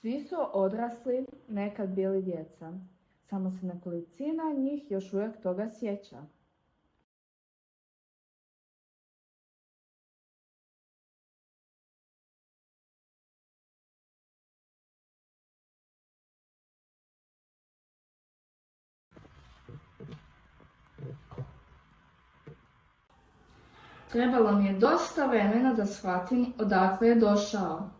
Svi su odrasli, nekad bili djeca. Samo se nekolicina njih još uvijek toga sjeća. Trebalo mi je dosta vremena da shvatim odakle je došao.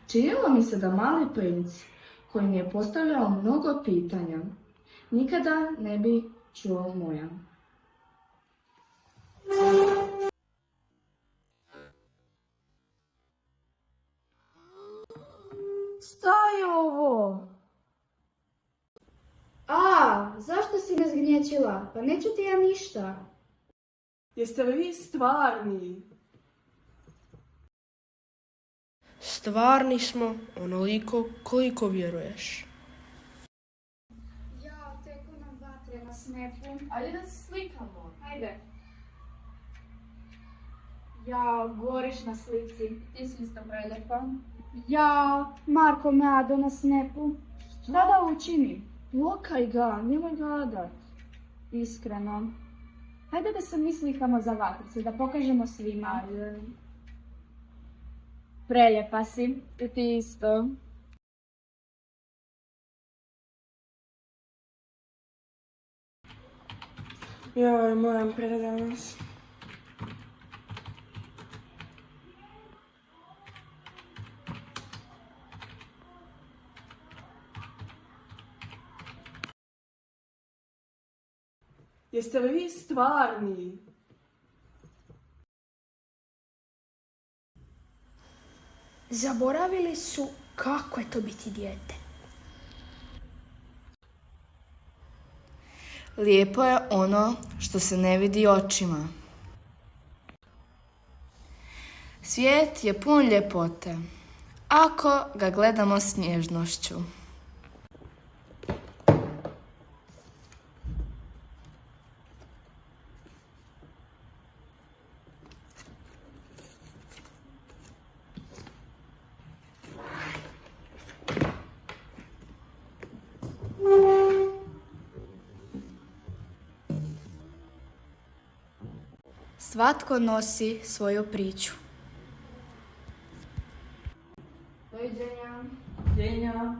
Činilo mi se da mali princ, koji mi je postavljao mnogo pitanja, nikada ne bi čuo moja. Šta je ovo? Zašto si me zgnječila? Pa neću ti ja ništa. Jeste li vi stvarni? Stvarni smo onoliko koliko vjeruješ. Ja, teku nam vatre na snepu. Ajde da se slikamo. Ajde. Ja, goriš na slici. Ti si isto preljepa. Ja, Marko me ado na snepu. Šta da učinim? Blokaj ga, nemoj gadat. Iskreno. Hajde da se mi slikamo za vatrice, da pokažemo svima. Ajde. Preljepa si. I ti isto. Joj, moram danas. Jeste li vi stvarni? Zaboravili su kako je to biti dijete. Lijepo je ono što se ne vidi očima. Svijet je pun ljepote, ako ga gledamo s nježnošću. Svatko nosi svoju priču. Doviđenja. Doviđenja.